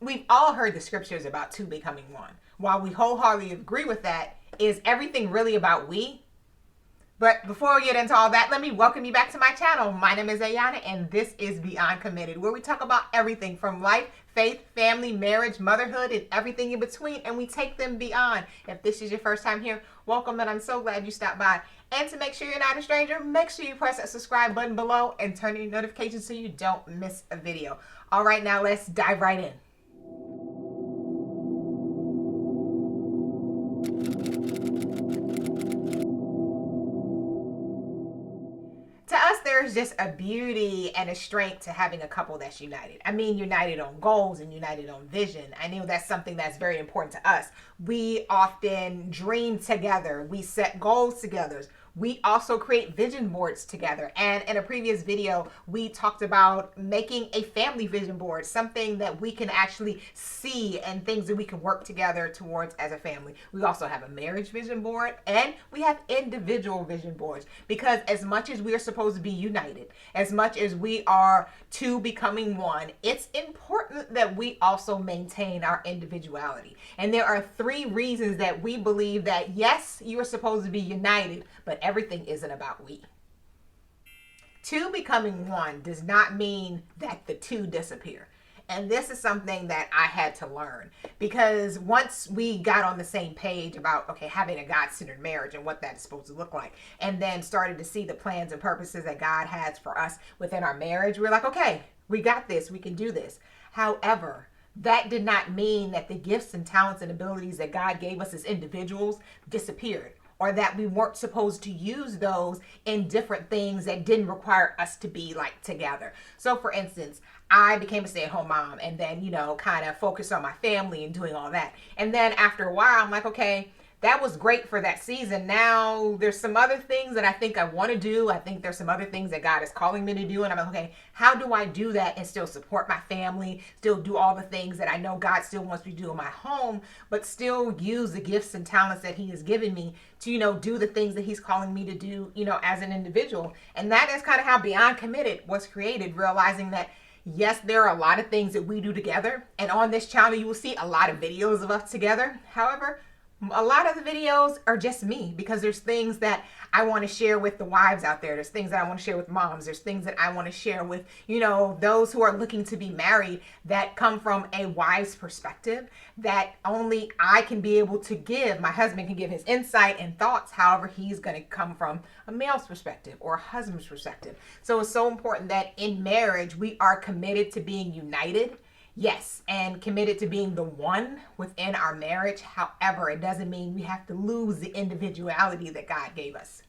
we've all heard the scriptures about two becoming one. While we wholeheartedly agree with that, is everything really about we? But before we get into all that, let me welcome you back to my channel. My name is Ayanna, and this is Beyond Committed, where we talk about everything from life, faith, family, marriage, motherhood, and everything in between, and we take them beyond. If this is your first time here, welcome, and I'm so glad you stopped by. And to make sure you're not a stranger, make sure you press that subscribe button below and turn on your notifications so you don't miss a video. All right, now let's dive right in. To us, there's just a beauty and a strength to having a couple that's united. I mean, united on goals and united on vision. I know that's something that's very important to us. We often dream together. We set goals together. We also create vision boards together. And in a previous video, we talked about making a family vision board, something that we can actually see and things that we can work together towards as a family. We also have a marriage vision board, and we have individual vision boards, because as much as we are supposed to be united, as much as we are two becoming one, it's important that we also maintain our individuality. And there are three reasons that we believe that, yes, you are supposed to be united, but everything isn't about we. Two becoming one does not mean that the two disappear. And this is something that I had to learn, because once we got on the same page about, okay, having a God-centered marriage and what that's supposed to look like, and then started to see the plans and purposes that God has for us within our marriage, we're like, okay, we got this, we can do this. However, that did not mean that the gifts and talents and abilities that God gave us as individuals disappeared, or that we weren't supposed to use those in different things that didn't require us to be like together. So for instance, I became a stay-at-home mom, and then, kind of focused on my family and doing all that. And then after a while, I'm like, okay, that was great for that season. Now there's some other things that I think I want to do. I think there's some other things that God is calling me to do. And I'm like, okay, how do I do that and still support my family, still do all the things that I know God still wants me to do in my home, but still use the gifts and talents that he has given me to, do the things that he's calling me to do, as an individual. And that is kind of how Beyond Committed was created, realizing that yes, there are a lot of things that we do together. And on this channel, you will see a lot of videos of us together. However, a lot of the videos are just me, because there's things that I want to share with the wives out there. There's things that I want to share with moms. There's things that I want to share with, those who are looking to be married, that come from a wife's perspective that only I can be able to give. My husband can give his insight and thoughts. However, he's going to come from a male's perspective or a husband's perspective. So it's so important that in marriage, we are committed to being united. Yes, and committed to being the one within our marriage. However, it doesn't mean we have to lose the individuality that God gave us.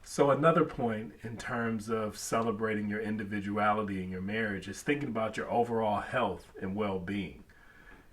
So another point in terms of celebrating your individuality in your marriage is thinking about your overall health and well-being.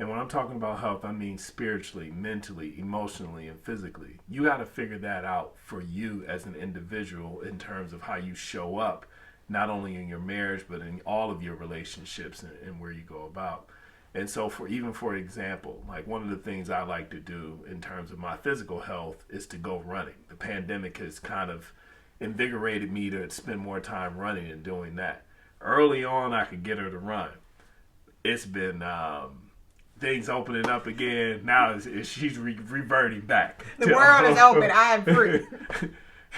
And when I'm talking about health, I mean spiritually, mentally, emotionally, and physically. You got to figure that out for you as an individual in terms of how you show up, not only in your marriage, but in all of your relationships and where you go about. And so for example, like one of the things I like to do in terms of my physical health is to go running. The pandemic has kind of invigorated me to spend more time running and doing that. Early on, I could get her to run. It's been things opening up again. Now she's reverting back. The world is open. I am free.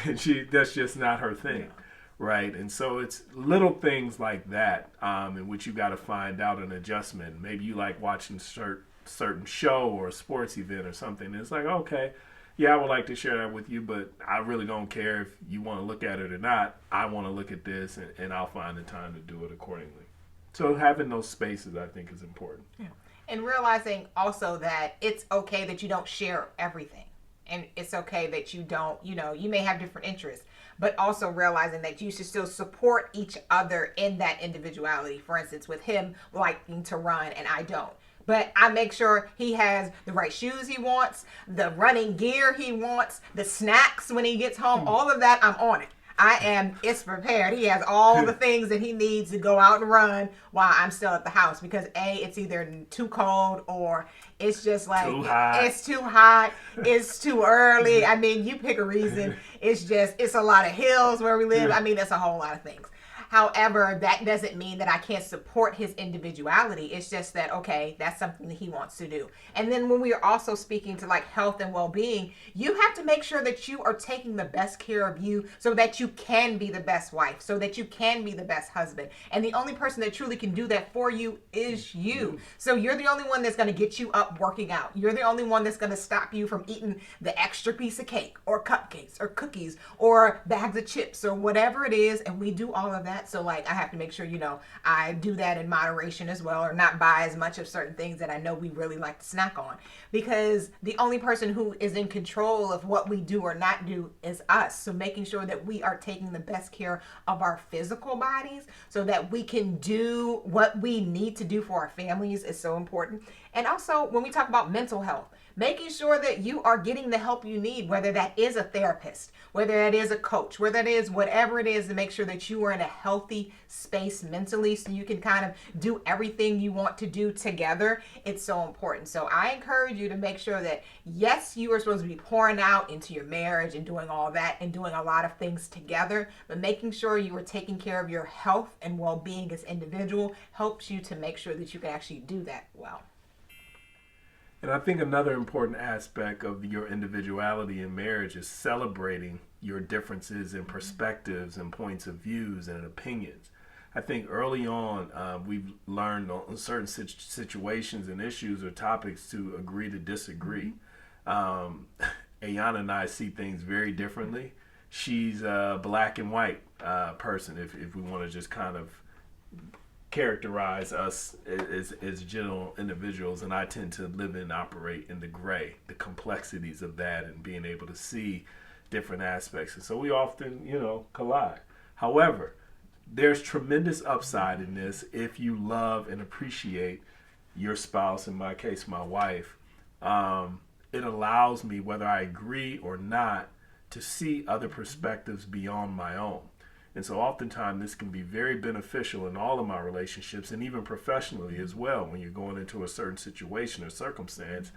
And that's just not her thing. Yeah. Right. And so it's little things like that in which you got to find out an adjustment. Maybe you like watching certain show or a sports event or something. And it's like, okay, yeah, I would like to share that with you, but I really don't care if you want to look at it or not. I want to look at this, and I'll find the time to do it accordingly. So having those spaces, I think, is important. Yeah. And realizing also that it's okay that you don't share everything. And it's okay that you don't, you may have different interests, but also realizing that you should still support each other in that individuality. For instance, with him liking to run and I don't. But I make sure he has the right shoes he wants, the running gear he wants, the snacks when he gets home, all of that, I'm on it. It's prepared. He has all the things that he needs to go out and run while I'm still at the house, because it's either too cold or it's just like, it's too hot, it's too early. I mean, you pick a reason. It's a lot of hills where we live. I mean, it's a whole lot of things. However, that doesn't mean that I can't support his individuality. It's just that, okay, that's something that he wants to do. And then when we are also speaking to like health and well-being, you have to make sure that you are taking the best care of you so that you can be the best wife, so that you can be the best husband. And the only person that truly can do that for you is you. So you're the only one that's going to get you up working out. You're the only one that's going to stop you from eating the extra piece of cake or cupcakes or cookies or bags of chips or whatever it is. And we do all of that. So like I have to make sure, I do that in moderation as well, or not buy as much of certain things that I know we really like to snack on, because the only person who is in control of what we do or not do is us. So making sure that we are taking the best care of our physical bodies so that we can do what we need to do for our families is so important. And also when we talk about mental health, making sure that you are getting the help you need, whether that is a therapist, whether that is a coach, whether that is whatever it is, to make sure that you are in a healthy space mentally so you can kind of do everything you want to do together. It's so important. So I encourage you to make sure that, yes, you are supposed to be pouring out into your marriage and doing all that and doing a lot of things together, but making sure you are taking care of your health and well-being as individual helps you to make sure that you can actually do that well. And I think another important aspect of your individuality in marriage is celebrating your differences in perspectives and points of views and opinions. I think early on, we've learned on certain situations and issues or topics to agree to disagree. Ayanna and I see things very differently. She's a black and white person, if we want to just kind of characterize us as general individuals, and I tend to live and operate in the gray, the complexities of that and being able to see different aspects. And so we often, collide. However, there's tremendous upside in this if you love and appreciate your spouse, in my case, my wife. It allows me, whether I agree or not, to see other perspectives beyond my own. And so oftentimes this can be very beneficial in all of my relationships and even professionally as well. When you're going into a certain situation or circumstance,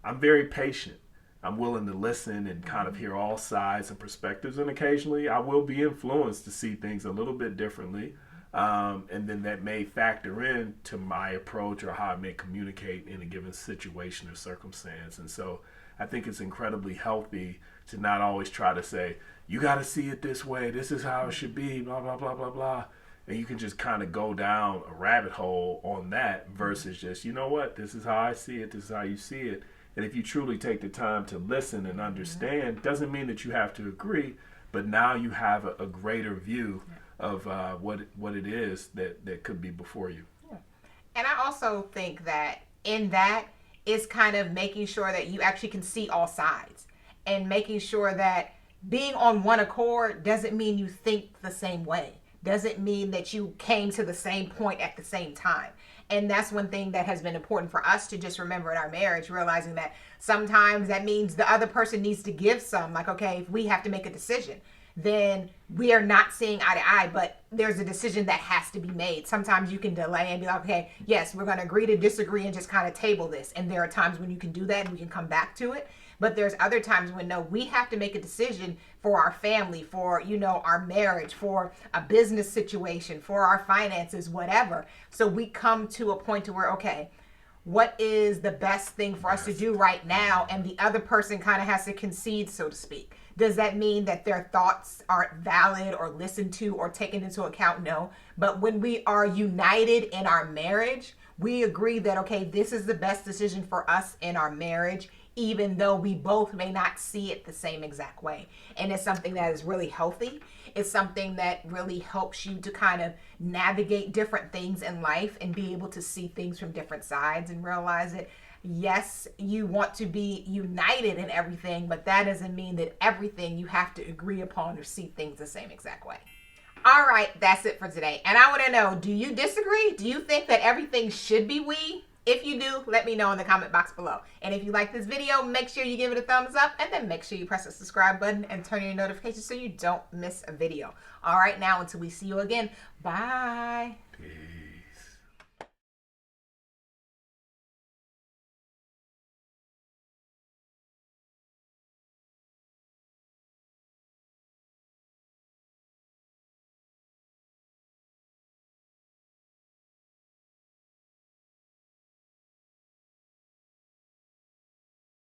I'm very patient. I'm willing to listen and kind of hear all sides and perspectives. And occasionally I will be influenced to see things a little bit differently. And then that may factor in to my approach or how I may communicate in a given situation or circumstance. And so I think it's incredibly healthy to not always try to say, you got to see it this way, this is how it should be, blah, blah, blah, blah, blah. And you can just kind of go down a rabbit hole on that versus just, you know what, this is how I see it, this is how you see it. And if you truly take the time to listen and understand, doesn't mean that you have to agree, but now you have a greater view of what it is that could be before you. Yeah. And I also think that in that is kind of making sure that you actually can see all sides, and making sure that being on one accord doesn't mean you think the same way, doesn't mean that you came to the same point at the same time. And that's one thing that has been important for us to just remember in our marriage, realizing that sometimes that means the other person needs to give some, like, okay, if we have to make a decision, then we are not seeing eye to eye, but there's a decision that has to be made. Sometimes you can delay and be like, okay, yes, we're going to agree to disagree and just kind of table this. And there are times when you can do that and we can come back to it. But there's other times when, no, we have to make a decision for our family, for, our marriage, for a business situation, for our finances, whatever. So we come to a point to where, okay, what is the best thing for us to do right now? And the other person kind of has to concede, so to speak. Does that mean that their thoughts aren't valid or listened to or taken into account? No. But when we are united in our marriage, we agree that, okay, this is the best decision for us in our marriage, even though we both may not see it the same exact way. And it's something that is really healthy. It's something that really helps you to kind of navigate different things in life and be able to see things from different sides and realize that, yes, you want to be united in everything, but that doesn't mean that everything you have to agree upon or see things the same exact way. All right, that's it for today. And I want to know, do you disagree? Do you think that everything should be we? If you do, let me know in the comment box below. And if you like this video, make sure you give it a thumbs up, and then make sure you press the subscribe button and turn on your notifications so you don't miss a video. All right, now until we see you again, bye. Peace.